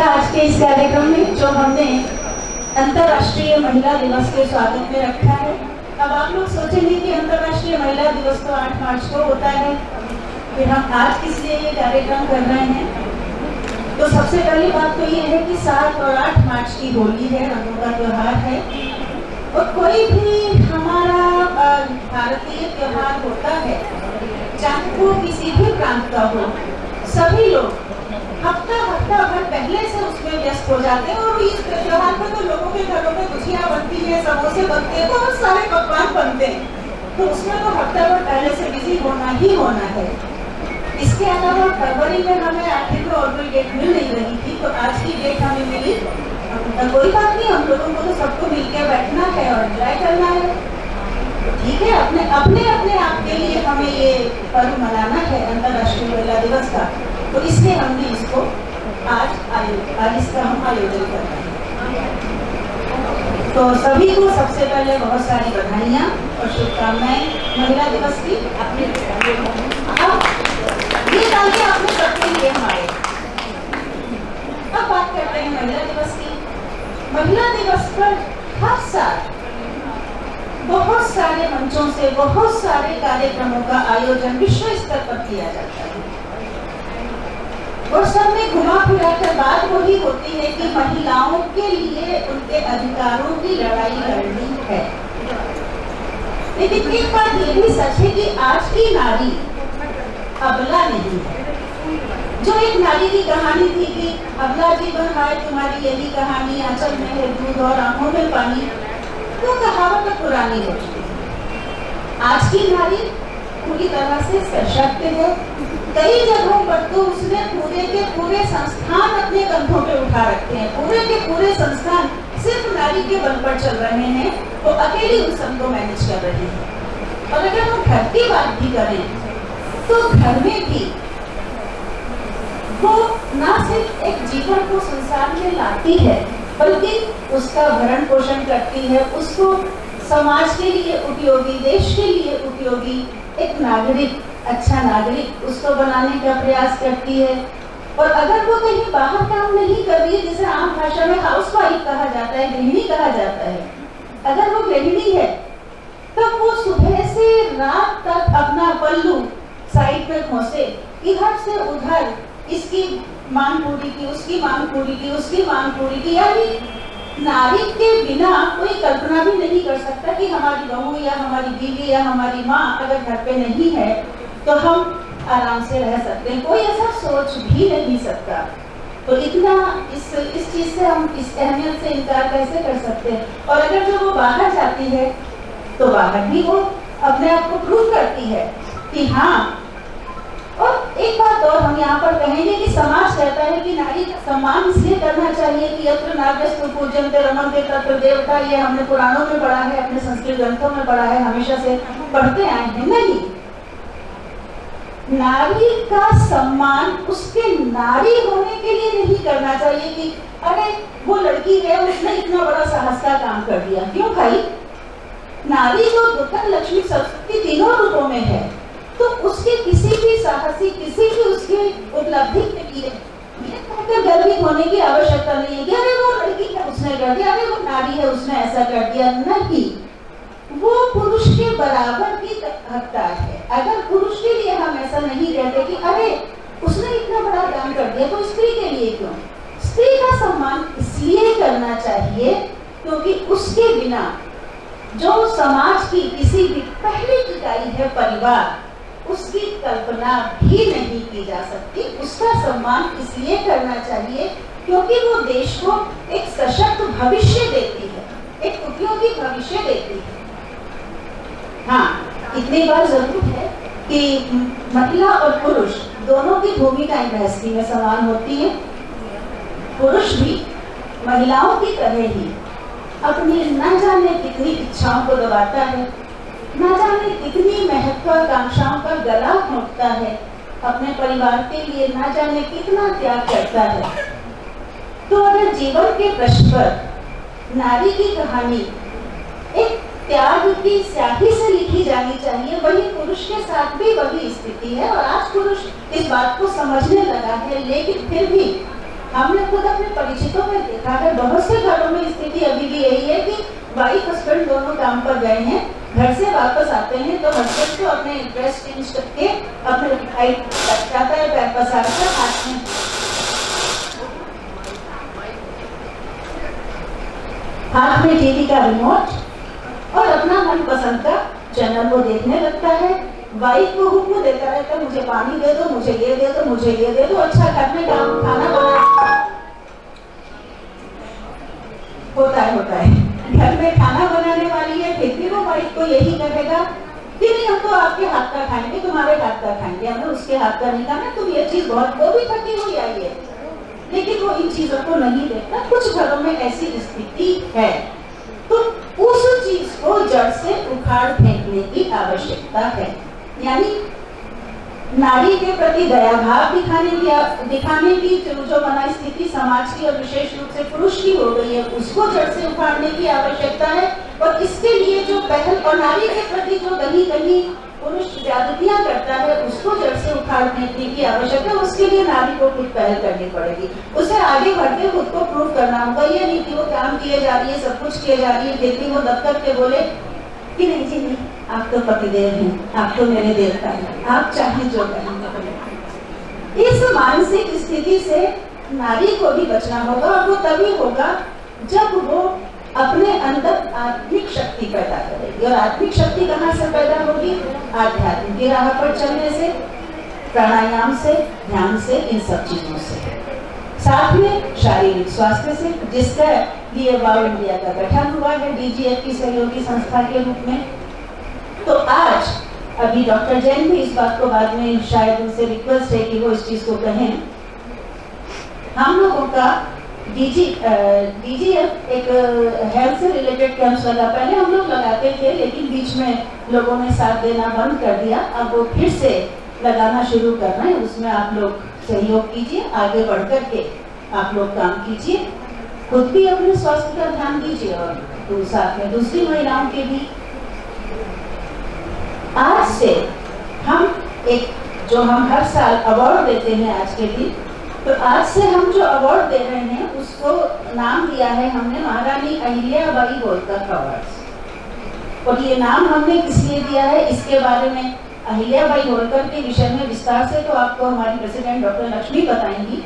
आज के इस कार्यक्रम में जो हमने अंतर्राष्ट्रीय महिला दिवस के स्वागत में रखा है। अब आप लोग सोचेंगे कि अंतर्राष्ट्रीय महिला दिवस तो 8 मार्च को होता है, फिर हम आज किस लिए ये कार्यक्रम कर रहे हैं। तो सबसे पहली बात तो ये है कि 7 और 8 मार्च की होली है, रंगों का त्योहार है। और कोई भी हमारा भारतीय त्योहार होता है, चाहे वो किसी भी प्रांत का हो, सभी लोग हफ्ता भर पहले से उसमें व्यस्त हो जाते हैं। और इस त्योहार पर तो लोगों के घरों में गुजिया बनती है, समोसे बनते हैं, बहुत सारे पकवान बनते हैं, तो उसमें तो हफ्ता भर पहले से बिजी होना ही होना है। इसके अलावा फरवरी में हमें आखिर में और कोई डेट मिल नहीं रही थी, तो आज की डेट हमें मिली। कोई बात नहीं, हम लोगों को तो सबको मिलकर बैठना है और एंजॉय करना है, ठीक है। अपने आप के लिए हमें ये पर्व मनाना है अंतर्राष्ट्रीय महिला दिवस का, तो इसलिए हमने इसको आज इसका हम आयोजन कर रहे हैं। तो सभी को सबसे पहले बहुत सारी बधाइयाँ और शुभकामनाएं महिला दिवस की। अपने ये तालियां आपने सबके लिए हमारे। अब बात करते हैं महिला दिवस की। महिला दिवस पर हर साल बहुत सारे मंचों से बहुत सारे कार्यक्रमों का आयोजन विश्व स्तर पर किया जाता है, और सब में घुमा फिरा कर बात वही होती है कि महिलाओं के लिए उनके अधिकारों की लड़ाई लड़नी है। लेकिन एक बात ये भी सच है कि आज की नारी अबला नहीं है। जो एक नारी की कहानी थी कि अबला जीवन हाय तुम्हारी यही कहानी, आंचल में है दूध और आंखों में पानी, तो कहावत पुरानी हो चुकी है। आज की नारी पूरी तरह से सशक्त है। कई जगहों पर तो उसने पूरे के पूरे संस्थान अपने कंधों पे उठा रखे हैं। पूरे के पूरे संस्थान सिर्फ नारी के बल पर चल रहे हैं, वो अकेली उन सबको मैनेज कर रही है। और अगर हम घर की बात भी करें तो घर में भी वो ना सिर्फ एक जीवन को संसार में लाती है, बल्कि उसका भरण पोषण करती है, उसको समाज के लिए उपयोगी, देश के लिए उपयोगी एक नागरिक, अच्छा नागरिक उसको बनाने का प्रयास करती है। और अगर वो कहीं बाहर काम नहीं कर रही है, जिसे आम भाषा में हाउसवाइफ कहा जाता है, गृहिणी कहा जाता है, अगर वो गृहिणी है तो वो सुबह से रात तक अपना पल्लू साइड पे खोसे, इधर से उधर इसकी मांग पूरी की, उसकी मांग पूरी की, उसकी मांग पूरी की। यानी नारी के बिना कोई कल्पना भी नहीं कर सकता कि हमारी बहू या हमारी बीवी या हमारी माँ अगर घर पे नहीं है तो हम आराम से रह सकते हैं। कोई ऐसा सोच भी नहीं सकता। तो इतना इस चीज से हम इस अहमियत से इनकार कैसे कर सकते हैं। और अगर जो वो बाहर जाती है तो बाहर भी वो अपने आप को प्रूव करती है कि हाँ। और एक बात और हम यहाँ पर कहेंगे कि समाज कहता है कि नारी का सम्मान इसलिए करना चाहिए कि यत्र नार्यस्तु पूज्यन्ते रमन्ते तत्र देवता, ये हमने पुराणों में पढ़ा है, अपने संस्कृत ग्रंथों में पढ़ा है, हमेशा से पढ़ते आए हैं। नहीं, नारी का सम्मान उसके नारी होने के लिए नहीं करना चाहिए कि अरे वो लड़की है, उसने इतना बड़ा साहस का काम कर दिया। क्यों भाई? नारी जो दुर्गा, लक्ष्मी, सरस्वती तीनों रूपों में है, तो उसके किसी भी साहसी, किसी भी उसकी उपलब्धि के लिए गर्वित होने की आवश्यकता नहीं है कि अरे वो लड़की है उसने कर दिया, अरे वो नारी है उसने ऐसा कर दिया। नहीं, वो पुरुष के बराबर की हकदार है। अगर पुरुष के लिए हम ऐसा नहीं कहते कि अरे उसने इतना बड़ा काम कर दिया, तो स्त्री के लिए क्यों? स्त्री का सम्मान इसलिए करना चाहिए क्योंकि उसके बिना जो समाज की किसी भी पहली इकाई है परिवार, उसकी कल्पना भी नहीं की जा सकती। उसका सम्मान इसलिए करना चाहिए क्योंकि वो देश को एक सशक्त भविष्य देती है, एक उपयोगी भविष्य देती है। हाँ, इतनी बात जरूर है कि महिला और पुरुष दोनों की भूमिकाएं गृहस्थी में समान होती है। पुरुष भी महिलाओं की तरह ही अपनी न जाने कितनी इच्छाओं को दबाता है, न जाने कितनी महत्वाकांक्षाओं का गला घोंटता है, अपने परिवार के लिए न जाने कितना त्याग करता है। तो अगर जीवन के पृष्ठ पर नारी की कहानी एक त्याग की स्याही से लिखी जानी चाहिए, वही पुरुष के साथ भी वही स्थिति है। और आज पुरुष इस बात को समझने लगा है, लेकिन फिर भी हमने खुद अपने परिचितों में देखा है, बहुत से घरों में स्थिति अभी भी यही है कि वाइफ हस्बैंड दोनों काम पर गए हैं, घर से वापस आते हैं तो हस्बैंड को अपने ड्रेस चेंज करके अपने हाइट जाता है, पैर पसार कर हाथ में टीवी का रिमोट और अपना मनपसंद का चैनल वो देखने लगता है। वाइफ को हुक्म देता रहता है, मुझे पानी दे दो, मुझे ये दे दो, मुझे ये दे दो। अच्छा, घर में काम खाना बना होता है घर में खाना बनाने वाली है, फिर भी वो वाइफ को यही कहेगा कि नहीं, हम तो आपके हाथ का खाएंगे, तुम्हारे हाथ का खाएंगे, हमें उसके हाथ का नहीं खाना। तुम ये चीज बहुत, वो भी थकी हुई आई है, लेकिन वो इन चीजों को नहीं देखता। कुछ घरों में ऐसी स्थिति है, तो उस चीज को जड़ से उखाड़ फेंकने की आवश्यकता है। यानी नारी के प्रति दया भाव दिखाने की जो मना स्थिति समाज की और विशेष रूप से पुरुष की हो गई है, उसको जड़ से उखाड़ने की आवश्यकता है। और इसके लिए जो पहल, और नारी के प्रति जो कहीं कहीं पुरुष ज्यादतियां करता है, उसको जड़ से उखाड़ फेंकने की आवश्यकता है। उसके लिए नारी को कुछ पहल करनी पड़ेगी, उसे आगे बढ़ के खुद को प्रूव करना होगा। ये नहीं कि वो काम किए जा रही है, सब कुछ किए जा रही है, फिर भी वो दफ्तर के बोले कि नहीं जी नहीं, आप तो पतिदेव हैं, आप तो मेरे देवता हैं, आप चाहे जो करें। इस मानसिक स्थिति से नारी को भी बचना होगा, और वो तभी होगा जब वो अपने अंदर आत्मिक शक्ति पैदा करेगी। और आत्मिक शक्ति कहाँ से पैदा होगी? आध्यात्म की राह पर चलने से, प्राणायाम से, ध्यान से, इन सब चीजों से, साथ में शारीरिक स्वास्थ्य से, जिसका लिए वाव इंडिया का गठन हुआ है DGF की सहयोगी संस्था के रूप में। तो आज अभी डॉक्टर जैन भी इस बात को बाद में शायद उनसे रिक्वेस्ट है कि वो इस चीज को कहें। हम लोगों का DGF एक हेल्थ से रिलेटेड कैंप्स लगा, पहले हम लोग लगाते थे, लेकिन बीच में लोगों ने साथ देना बंद कर दिया। अब वो फिर से लगाना शुरू कर रहे हैं, उसमें आप लोग सहयोग कीजिए, आगे बढ़ कर के आप लोग काम कीजिए, खुद भी अपने स्वास्थ्य का ध्यान दीजिए और साथ में दूसरी महिलाओं के भी। आज से हम जो हम हर साल अवार्ड देते हैं आज के दिन, तो आज से हम जो अवार्ड दे रहे हैं उसको नाम दिया है हमने महारानी अहिल्याबाई होलकर अवार्ड। और ये नाम हमने किस लिए दिया है, इसके बारे में अहिल्याबाई होलकर के विषय में विस्तार से तो आपको हमारी प्रेसिडेंट डॉक्टर लक्ष्मी बताएंगी,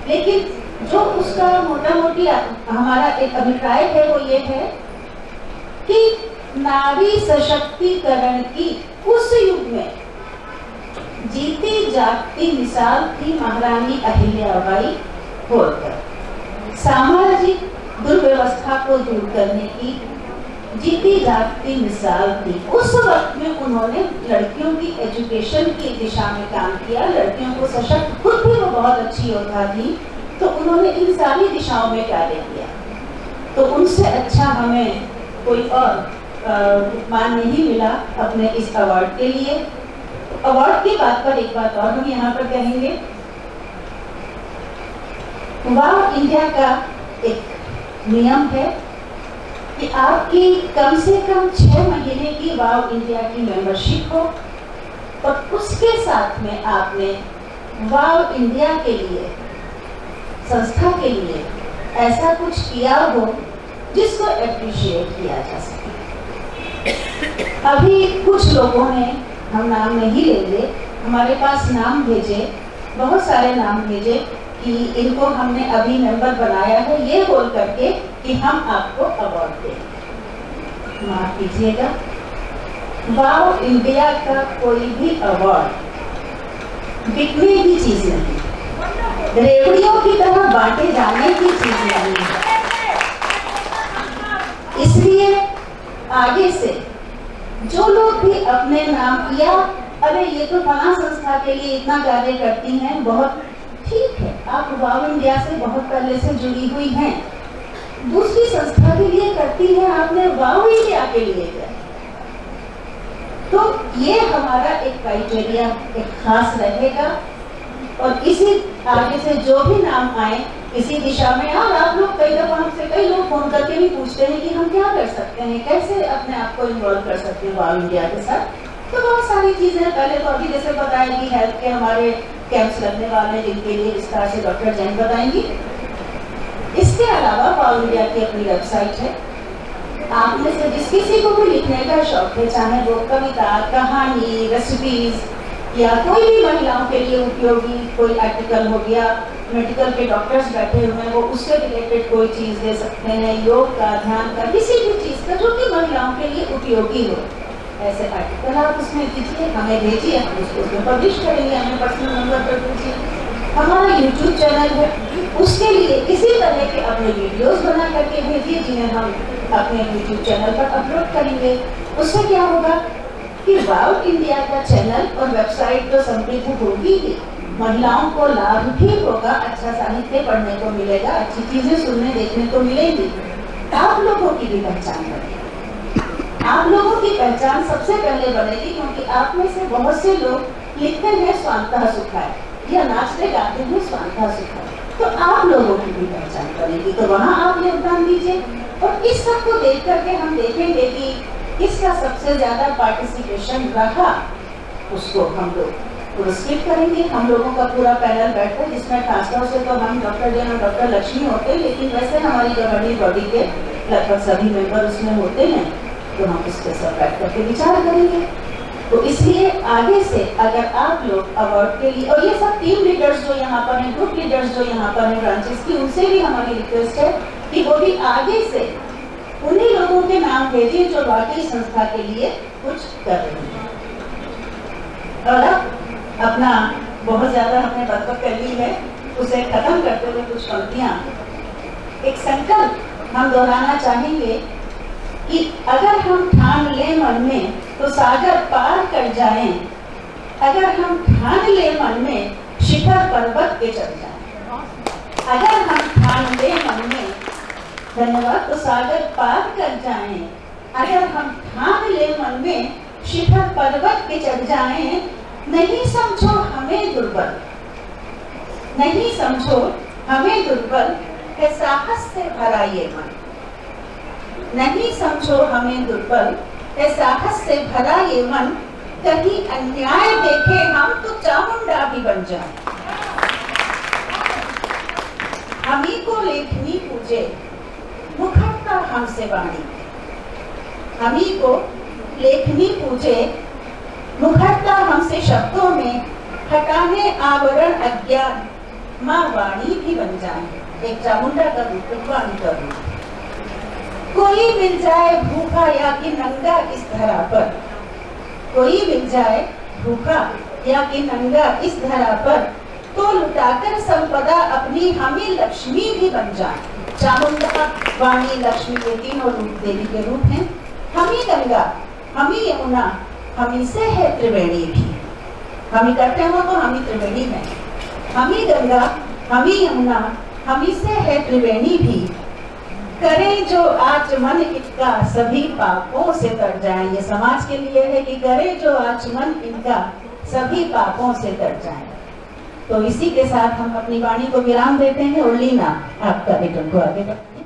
लेकिन जो उसका मोटा मोटी हमारा एक अभिप्राय है वो ये है कि नारी सशक्तिकरण की उस युग में जीती जागती मिसाल थी महारानी अहिल्याबाई होलकर। सामाजिक दुर्व्यवस्था को दूर करने की जीती जागती मिसाल थी। उस वक्त में उन्होंने लड़कियों की एजुकेशन की दिशा में काम किया, लड़कियों को सशक्त, खुद भी वो बहुत अच्छी योद्धा थी, तो उन्होंने इन सारी दिशाओं में कार्य किया। तो उनसे अच्छा हमें कोई और मान नहीं मिला अपने इस अवार्ड के लिए। अवार्ड की बात पर एक बात और हम यहाँ पर कहेंगे, वाव इंडिया का एक नियम है कि आपकी कम से कम 6 महीने की वाव इंडिया की मेंबरशिप हो, और उसके साथ में आपने वाव इंडिया के लिए, संस्था के लिए ऐसा कुछ किया हो जिसको एप्रिशिएट किया जा सके। अभी कुछ लोगों ने, हम नाम नहीं लेंगे, हमारे पास नाम भेजे, बहुत सारे नाम भेजे कि इनको हमने अभी मेंबर बनाया है, ये बोल करके कि हम आपको अवार्ड दें। माफ कीजिएगा, वाव इंडिया का कोई भी अवार्ड बिकने की चीज नहीं, रेवड़ियों की तरह बांटे जाने की चीज नहीं है। इसलिए आगे से जो लोग भी अपने नाम, या अरे ये तो फलां संस्था के लिए इतना कार्य करती हैं, बहुत ठीक है, आप वाव इंडिया से बहुत पहले से जुड़ी हुई हैं, दूसरी संस्था के लिए करती हैं, आपने वाव इंडिया के लिए किया, तो ये हमारा एक क्राइटेरिया एक खास रहेगा। और इसी आगे से जो भी नाम आए इसी दिशा में। और आप लोग कई दफा हमसे कई लोग फोन करके भी पूछते हैं कि हम क्या कर सकते हैं, कैसे अपने आप को इन्वॉल्व कर सकते हैं वाव इंडिया के साथ। तो बहुत सारी चीजें, पहले तो अभी जैसे बताया कि हेल्थ के हमारे कैंप्स लगने वाले हैं जिनके लिए विस्तार से डॉक्टर जैन बताएंगी। इसके अलावा ऑल इंडिया की अपनी वेबसाइट है। आप में से जिस किसी को भी लिखने का शौक है, चाहे वो कविता, कहानी, रेसिपीज या कोई भी महिलाओं के लिए उपयोगी कोई आर्टिकल हो गया, मेडिकल के डॉक्टर्स बैठे हुए हैं वो उससे रिलेटेड कोई चीज़ दे सकते हैं, योग का, ध्यान का, किसी भी चीज़ का जो कि महिलाओं के लिए उपयोगी हो, ऐसे आर्टिकल आप उसमें दीजिए, हमें भेजिए, हम उसको उसमें पब्लिश करेंगे, हमें पर्सनल नंबर पर भेजिए। हमारा यूट्यूब चैनल है, उसके लिए इसी तरह के अपने वीडियोस बना करके भेजिए जिन्हें हम अपने यूट्यूब चैनल पर अपलोड करेंगे। उससे क्या होगा कि वाव इंडिया का चैनल और वेबसाइट तो समृद्ध होगी ही, महिलाओं को लाभ भी होगा, अच्छा साहित्य पढ़ने को मिलेगा, अच्छी चीजें सुनने देखने को मिलेगी, आप लोगों की भी पहचान बनेगी। आप लोगों की पहचान सबसे पहले बनेगी क्योंकि आप में से बहुत से लोग लिखते हैं स्वांतः सुखाय या नाचते गाते हैं स्वांतः सुखाय, तो आप लोगों की भी पहचान बनेगी, तो वहाँ आप योगदान दीजिए। और इस सब को देख करके हम देखेंगे कि किसका सबसे ज्यादा पार्टिसिपेशन रहा, उसको हम लोग पुरस्कृत करेंगे। हम लोगों का पूरा पैनल बैठता है जिसमें खासतौर से तो हम डॉक्टर जैन और डॉक्टर लक्ष्मी होते हैं, लेकिन वैसे हमारी गवर्निंग बॉडी के लगभग सभी मेंबर उसमें होते हैं, तो हम उसके सब बैठ करके विचार करेंगे। तो इसलिए आगे से अगर आप लोग अवार्ड के लिए, और ये सब टीम लीडर्स जो यहाँ पर हैं, ग्रुप लीडर्स जो यहाँ पर हैं ब्रांचेस की, उनसे भी हमारी रिक्वेस्ट है कि वो भी आगे से उन्हीं लोगों के नाम भेजिए जो वाकई संस्था के लिए कुछ कर रहे हैं। और अब अपना बहुत ज्यादा हमने बात कर ली है, उसे खत्म करते हुए कुछ पंक्तियां, एक संकल्प हम दोहराना चाहेंगे कि अगर हम ठान ले मन में तो सागर पार कर जाएं, अगर हम ठान ले मन में शिखर पर्वत पे चढ़ जाएं, अगर हम ठान ले मन में, धन्यवाद, तो सागर पार कर जाएं, अगर हम ठान ले मन में शिखर पर्वत पे चढ़ जाएं, नहीं समझो हमें दुर्बल, नहीं समझो हमें दुर्बल, है साहस से भरा ये मन, नहीं समझो हमें दुर्बल, है साहस से भरा ये मन, कहीं अन्याय देखे हम तो चामुंडा भी बन जाए, हमी को लेखनी पूजे मुखरता हमसे वाणी, हमी को लेखनी पूजे मुखरता हमसे शब्दों में, हटाने आवरण अज्ञान, माँ वाणी भी बन जाए। एक चामुंडा का रूप, वाणी का रूप। कोई मिल जाए भूखा या कि नंगा इस धरा पर, कोई मिल जाए भूखा या कि नंगा इस धरा पर, तो लुटाकर संपदा अपनी हमें लक्ष्मी भी बन जाए। चामुंडा, वाणी, लक्ष्मी, ये तीनों रूप देवी के रूप हैं। हमी गंगा, हमी यमुना, हमी से है त्रिवेणी भी, हमी करते हो तो हमी त्रिवेणी है। हमी गंगा, हमी यमुना, हमी से है त्रिवेणी भी, करे जो आचमन इनका सभी पापों से तर जाए। ये समाज के लिए है कि करे जो आचमन इनका सभी पापों से तर जाए। तो इसी के साथ हम अपनी वाणी को विराम देते हैं और लीना आप कार्यक्रम को आगे बढ़ाएं।